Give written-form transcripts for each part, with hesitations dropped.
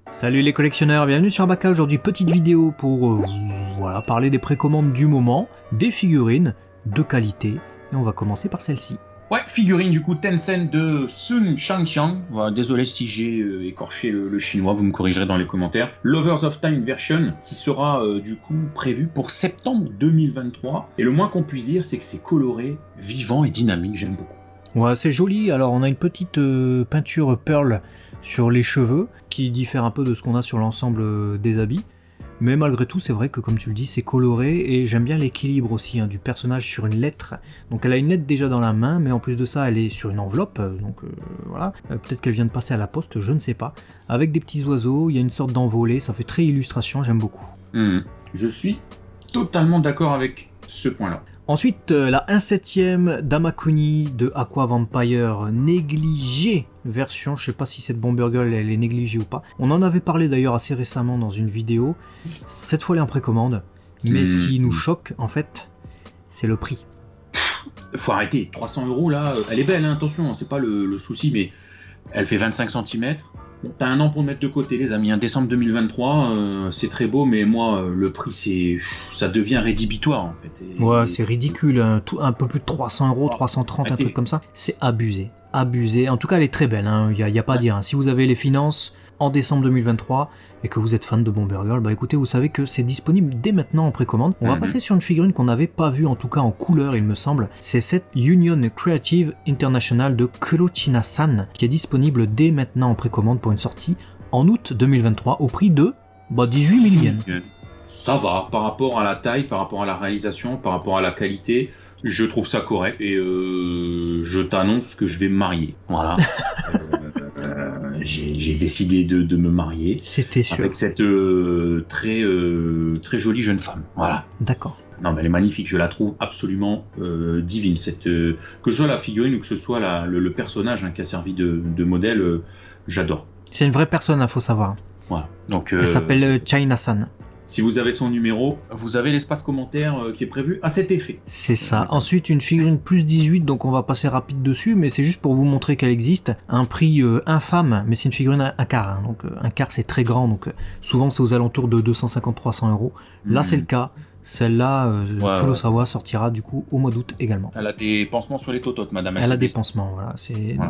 Salut les collectionneurs, bienvenue sur Abaka. Aujourd'hui petite vidéo pour parler des précommandes du moment, des figurines de qualité, et on va commencer par celle-ci. Ouais, figurine du coup Tencent de Sun Shangxiang. Voilà, désolé si j'ai écorché le chinois, vous me corrigerez dans les commentaires. Lovers of Time version qui sera du coup prévu pour septembre 2023. Et le moins qu'on puisse dire, c'est que c'est coloré, vivant et dynamique, j'aime beaucoup. Ouais, c'est joli. Alors on a une petite peinture pearl sur les cheveux qui diffère un peu de ce qu'on a sur l'ensemble des habits. Mais malgré tout, c'est vrai que comme tu le dis, c'est coloré et j'aime bien l'équilibre aussi du personnage sur une lettre. Donc elle a une lettre déjà dans la main, mais en plus de ça, elle est sur une enveloppe. Voilà. Peut-être qu'elle vient de passer à la poste, je ne sais pas. Avec des petits oiseaux, il y a une sorte d'envolée, ça fait très illustration, j'aime beaucoup. Je suis totalement d'accord avec ce point-là. Ensuite, la 1/7 d'Amakuni de Aqua Vampire négligée version, je sais pas si cette Bomber Girl elle est négligée ou pas. On en avait parlé d'ailleurs assez récemment dans une vidéo. Cette fois elle est en précommande, mais ce qui nous choque en fait, c'est le prix. Faut arrêter, 300 € là, elle est belle, hein, attention, c'est pas le souci, mais elle fait 25 cm. Bon, t'as un an pour le mettre de côté, les amis. Décembre 2023, c'est très beau, mais moi, le prix, ça devient rédhibitoire en fait. Ouais, c'est ridicule. Un peu plus de 300 €, 330, un truc comme ça. C'est abusé. Abusé. En tout cas, elle est très belle. Il n'y a pas à dire. Si vous avez les finances en décembre 2023 et que vous êtes fan de Bomber Girl, bah écoutez, vous savez que c'est disponible dès maintenant en précommande. On va passer sur une figurine qu'on n'avait pas vue, en tout cas en couleur, il me semble. C'est cette Union Creative International de Kurochina-san qui est disponible dès maintenant en précommande pour une sortie en août 2023 au prix de 18 000 yens. Ça va, par rapport à la taille, par rapport à la réalisation, par rapport à la qualité, je trouve ça correct et je t'annonce que je vais me marier. Voilà. J'ai décidé de me marier. C'était sûr. Avec cette très jolie jeune femme. Voilà. D'accord. Non, mais elle est magnifique. Je la trouve absolument divine. Que ce soit la figurine ou que ce soit le personnage qui a servi de modèle, j'adore. C'est une vraie personne, faut savoir. Voilà. Donc, elle s'appelle China-san. Si vous avez son numéro, vous avez l'espace commentaire qui est prévu à cet effet. C'est ça. Ensuite, une figurine plus 18, donc on va passer rapide dessus, mais c'est juste pour vous montrer qu'elle existe. Un prix infâme, mais c'est une figurine un quart. Donc un quart, c'est très grand, donc souvent c'est aux alentours de 250-300 €. Là, c'est le cas. Celle-là, Kurosawa sortira du coup au mois d'août également. Elle a des pansements sur les tototes, madame. Elle a des pansements, voilà.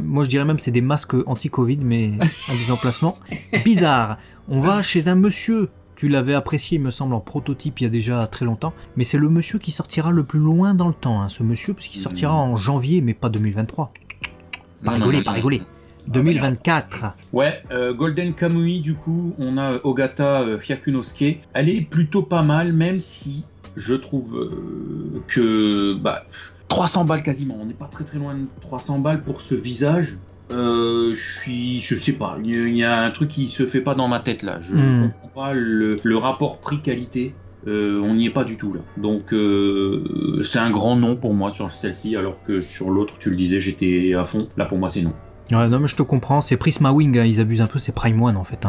Moi, je dirais même c'est des masques anti-Covid, mais à des emplacements bizarres. On va chez un monsieur. Tu l'avais apprécié, il me semble, en prototype il y a déjà très longtemps. Mais c'est le monsieur qui sortira le plus loin dans le temps, ce monsieur, parce qu'il sortira en janvier, mais pas 2023. Pas rigoler. 2024. Ouais, Golden Kamui, du coup, on a Ogata Hyakunosuke. Elle est plutôt pas mal, même si je trouve que 300 balles quasiment. On n'est pas très loin de 300 balles pour ce visage. Je sais pas, il y a un truc qui se fait pas dans ma tête là. Je comprends pas le rapport prix-qualité. On n'y est pas du tout là. Donc c'est un grand non pour moi sur celle-ci, alors que sur l'autre, tu le disais, j'étais à fond. Là pour moi, c'est non. Ouais, non mais je te comprends, c'est Prisma Wing, ils abusent un peu, c'est Prime One en fait.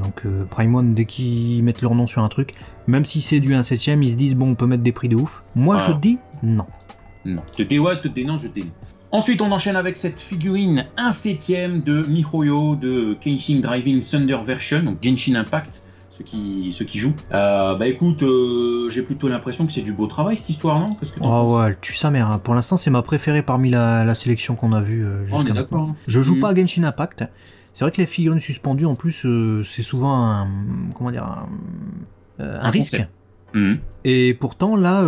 Donc Prime One, dès qu'ils mettent leur nom sur un truc, même si c'est du 1/7, ils se disent bon, on peut mettre des prix de ouf. Moi je dis non. Non. Je dis non. Ensuite, on enchaîne avec cette figurine 1/7 de MiHoYo de Kenshin Driving Thunder version, donc Genshin Impact, ceux qui jouent. Écoute, j'ai plutôt l'impression que c'est du beau travail cette histoire, non? Qu'est-ce que t'en penses? Ouais, elle tue sa mère. Pour l'instant, c'est ma préférée parmi la sélection qu'on a vue jusqu'à maintenant. Je joue pas à Genshin Impact. C'est vrai que les figurines suspendues, en plus, c'est souvent un risque. Et pourtant, là,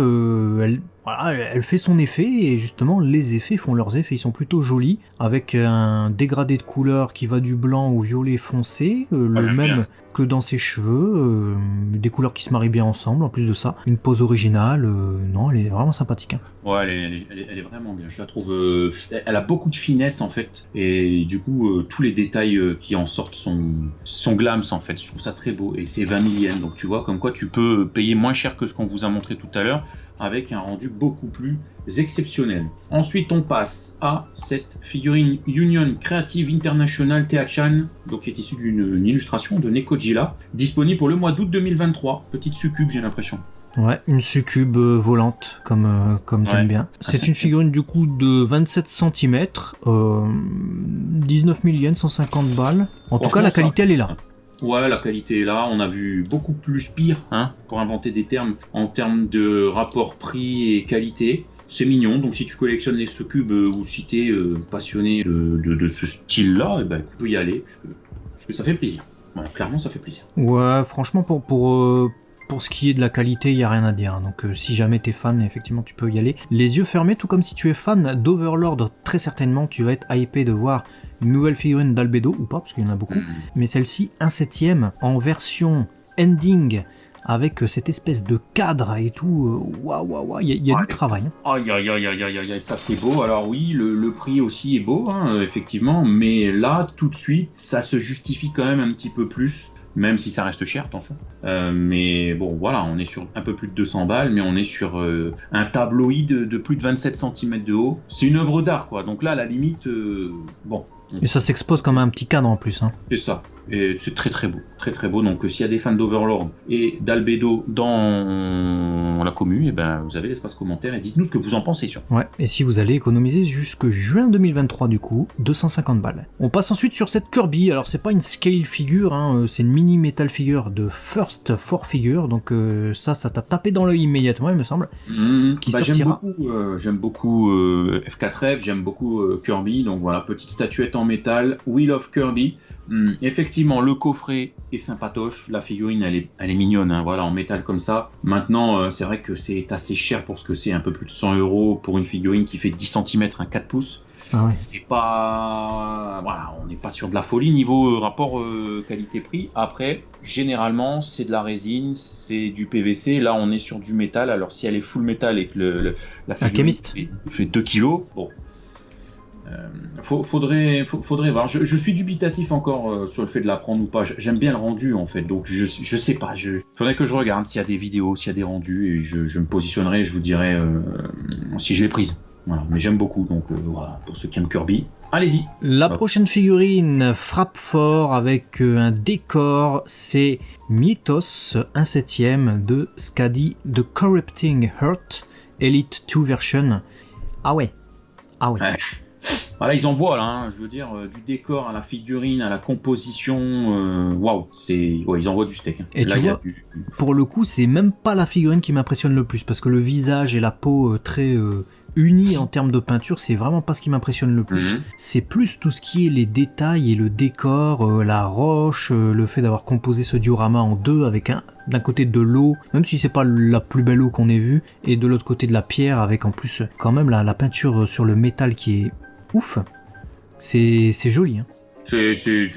elle fait son effet, et justement, les effets font leurs effets. Ils sont plutôt jolis, avec un dégradé de couleur qui va du blanc au violet foncé, le même bien que dans ses cheveux, des couleurs qui se marient bien ensemble, en plus de ça. Une pose originale, non, elle est vraiment sympathique. Ouais, elle est vraiment bien, je la trouve... elle a beaucoup de finesse, en fait, et du coup, tous les détails qui en sortent sont glams, en fait. Je trouve ça très beau, et c'est 20 000 yens, donc tu vois, comme quoi tu peux payer moins cher que ce qu'on vous a montré tout à l'heure, avec un rendu beaucoup plus exceptionnel. Ensuite, on passe à cette figurine Union Creative International Teachan, donc qui est issue d'une illustration de Nekojila, disponible pour le mois d'août 2023. Petite succube, j'ai l'impression. Ouais, une succube volante, comme t'aimes bien. C'est une figurine du coup de 27 cm, 19 000 yens, 150 balles. En tout cas, la qualité, elle est là. Ouais, la qualité est là. On a vu beaucoup plus pire, hein, pour inventer des termes en termes de rapport prix et qualité. C'est mignon, donc si tu collectionnes les Succubes ou si t'es passionné de ce style-là, tu peux y aller, parce que ça fait plaisir. Voilà, clairement, ça fait plaisir. Ouais, franchement, pour ce qui est de la qualité, il n'y a rien à dire. Donc si jamais t'es fan, effectivement, tu peux y aller. Les yeux fermés, tout comme si tu es fan d'Overlord, très certainement, tu vas être hypé de voir une nouvelle figurine d'Albedo, ou pas, parce qu'il y en a beaucoup. Mais celle-ci, 1/7 en version ending, avec cette espèce de cadre et tout. Waouh, il y a du travail. Aïe, ça c'est beau. Alors oui, le prix aussi est beau, hein, effectivement. Mais là, tout de suite, ça se justifie quand même un petit peu plus. Même si ça reste cher, attention. Mais bon, voilà, on est sur un peu plus de 200 balles, mais on est sur un tabloïd de plus de 27 cm de haut. C'est une œuvre d'art, quoi. Donc là, à la limite, bon. Et ça s'expose comme un petit cadre en plus. Hein. C'est ça. Et c'est très très beau. Très très beau. Donc s'il y a des fans d'Overlord et d'Albedo dans la commu, vous avez l'espace commentaire et dites-nous ce que vous en pensez. Ouais, et si vous allez économiser jusque juin 2023 du coup, 250 balles. On passe ensuite sur cette Kirby. Alors c'est pas une scale figure, hein, c'est une mini metal figure de First 4 Figure. Donc ça t'a tapé dans l'œil immédiatement, il me semble. Qui sortira. J'aime beaucoup F4F, j'aime beaucoup Kirby. Donc voilà, petite statuette en métal, Wheel of Kirby. Effectivement, le coffret est sympatoche, la figurine elle est mignonne, hein, voilà, en métal comme ça. Maintenant, c'est vrai que c'est assez cher pour ce que c'est, un peu plus de 100 € pour une figurine qui fait 10 cm, un 4 pouces. Ah ouais. C'est pas... Voilà, on n'est pas sur de la folie niveau rapport qualité-prix. Après, généralement, c'est de la résine, c'est du PVC. Là, on est sur du métal. Alors, si elle est full métal et que la figurine fait 2 kg, bon... faudrait voir. Je suis dubitatif encore sur le fait de la prendre ou pas. J'aime bien le rendu en fait, donc je sais pas. Faudrait que je regarde s'il y a des vidéos, s'il y a des rendus, et je me positionnerai. Je vous dirai si je l'ai prise. Voilà. Mais j'aime beaucoup, donc voilà. Pour ceux qui aiment Kirby, allez-y. La prochaine figurine frappe fort avec un décor, c'est Mythos 1/7 de Skadi The Corrupting Heart Elite 2 version. Ah ouais. Voilà, ils envoient là, hein, je veux dire, du décor à la figurine, à la composition, waouh, ils envoient du steak. Hein. Et là, tu vois, pour le coup, c'est même pas la figurine qui m'impressionne le plus, parce que le visage et la peau très unis en termes de peinture, c'est vraiment pas ce qui m'impressionne le plus. C'est plus tout ce qui est les détails et le décor, la roche, le fait d'avoir composé ce diorama en deux avec d'un côté de l'eau, même si c'est pas la plus belle eau qu'on ait vue, et de l'autre côté de la pierre avec en plus quand même la peinture sur le métal qui est ouf. C'est joli. Hein.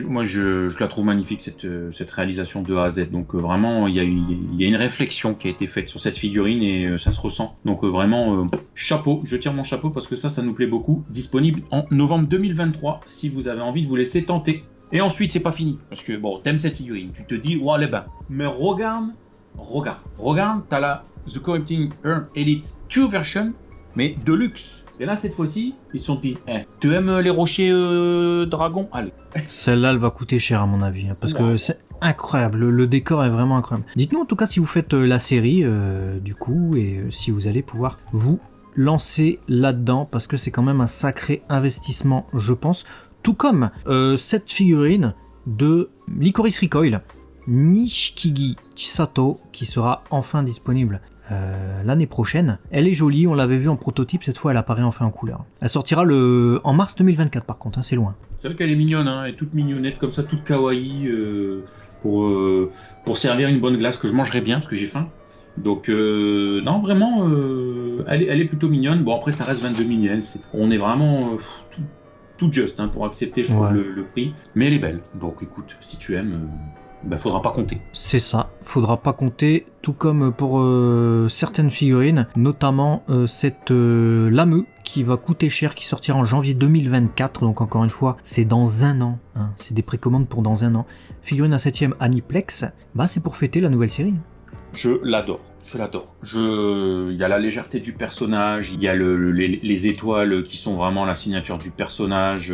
Moi, je la trouve magnifique cette réalisation de A à Z. Donc vraiment, il y a une réflexion qui a été faite sur cette figurine et ça se ressent. Donc vraiment, chapeau. Je tire mon chapeau parce que ça nous plaît beaucoup. Disponible en novembre 2023 si vous avez envie de vous laisser tenter. Et ensuite, c'est pas fini parce que bon, t'aimes cette figurine, tu te dis ouais les bains. Mais regarde, t'as la The Corrupting Heart Elite 2 version, mais de luxe. Et là, cette fois-ci, ils se sont dit, tu aimes les rochers dragons? Allez. Celle-là, elle va coûter cher à mon avis, parce que c'est incroyable, le décor est vraiment incroyable. Dites-nous en tout cas si vous faites la série, du coup, et si vous allez pouvoir vous lancer là-dedans, parce que c'est quand même un sacré investissement, je pense. Tout comme cette figurine de Licorice Recoil, Nishikigi Chisato, qui sera enfin disponible l'année prochaine. Elle est jolie, on l'avait vue en prototype, cette fois elle apparaît enfin en couleur. Elle sortira en mars 2024 par contre, hein, c'est loin. C'est vrai qu'elle est mignonne, hein, elle est toute mignonnette comme ça, toute kawaii, pour servir une bonne glace que je mangerai bien parce que j'ai faim. Donc non, vraiment, elle est plutôt mignonne. Bon, après ça reste 22 000 yens, on est vraiment tout juste pour accepter je trouve, le prix, mais elle est belle. Donc écoute, si tu aimes... faudra pas compter. C'est ça, faudra pas compter, tout comme pour certaines figurines, notamment cette Lameu qui va coûter cher, qui sortira en janvier 2024, donc encore une fois, c'est dans un an, hein, c'est des précommandes pour dans un an. Figurine à 7ème Aniplex, c'est pour fêter la nouvelle série. Je l'adore. Il y a la légèreté du personnage, il y a les étoiles qui sont vraiment la signature du personnage,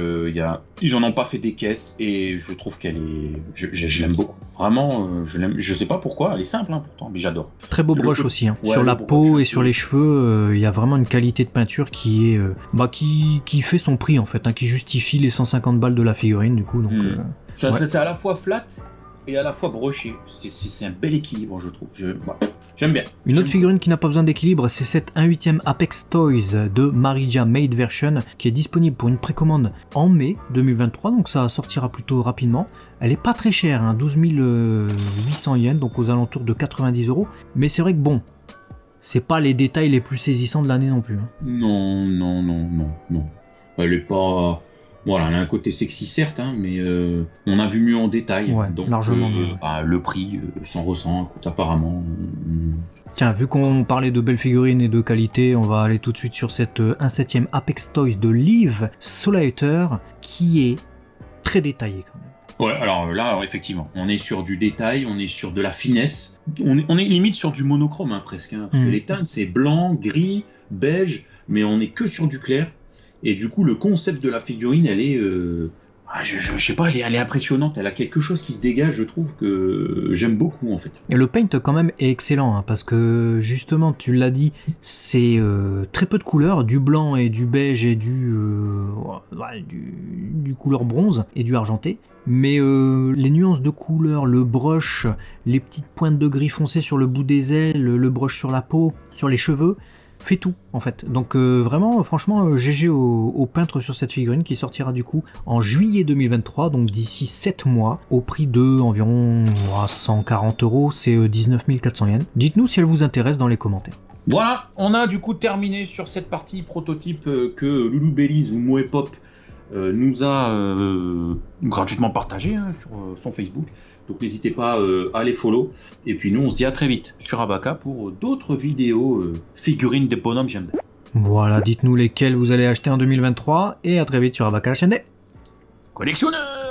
ils en ont pas fait des caisses et je trouve qu'elle est... Je l'aime beaucoup. Vraiment, je l'aime. Je sais pas pourquoi, elle est simple pourtant, mais j'adore. Très beau brush aussi, hein. Sur la peau et sur les cheveux, il y a vraiment une qualité de peinture qui est... qui fait son prix en fait, hein, qui justifie les 150 balles de la figurine du coup. Donc, c'est à la fois flat et à la fois broché. C'est un bel équilibre, je trouve. J'aime bien. Une autre figurine qui n'a pas besoin d'équilibre, c'est cette 1/8 Apex Toys de Marija Made Version qui est disponible pour une précommande en mai 2023, donc ça sortira plutôt rapidement. Elle est pas très chère, hein, 12 800 yens, donc aux alentours de 90 €. Mais c'est vrai que bon, c'est pas les détails les plus saisissants de l'année non plus. Hein. Non. Elle est pas... Voilà, elle a un côté sexy certes, hein, mais on a vu mieux en détail. Ouais, donc largement. Le prix s'en ressent, écoute, apparemment. Tiens, vu qu'on parlait de belles figurines et de qualité, on va aller tout de suite sur cette 1/7 Apex Toys de Liv Solator qui est très détaillée quand même. Ouais, alors là, effectivement, on est sur du détail, on est sur de la finesse. On est limite sur du monochrome, hein, presque. Hein, parce que les teintes, c'est blanc, gris, beige, mais on est que sur du clair. Et du coup, le concept de la figurine, elle est... je sais pas, elle est impressionnante. Elle a quelque chose qui se dégage, je trouve, que j'aime beaucoup, en fait. Et le paint, quand même, est excellent, hein, parce que, justement, tu l'as dit, c'est très peu de couleurs, du blanc et du beige et du couleur bronze et du argenté. Mais les nuances de couleurs, le brush, les petites pointes de gris foncé sur le bout des ailes, le brush sur la peau, sur les cheveux... fait tout en fait, donc vraiment franchement GG au peintre sur cette figurine qui sortira du coup en juillet 2023, donc d'ici 7 mois, au prix de environ 140 €, c'est 19 400 yens. Dites-nous si elle vous intéresse dans les commentaires. Voilà, on a du coup terminé sur cette partie prototype que Loulou Bellies ou Moe Pop nous a gratuitement partagé sur son Facebook. Donc n'hésitez pas à les follow. Et puis nous, on se dit à très vite sur Abaka pour d'autres vidéos figurines des bonhommes j'aime bien. Voilà, dites-nous lesquels vous allez acheter en 2023 et à très vite sur Abaka, la chaîne des collectionneurs.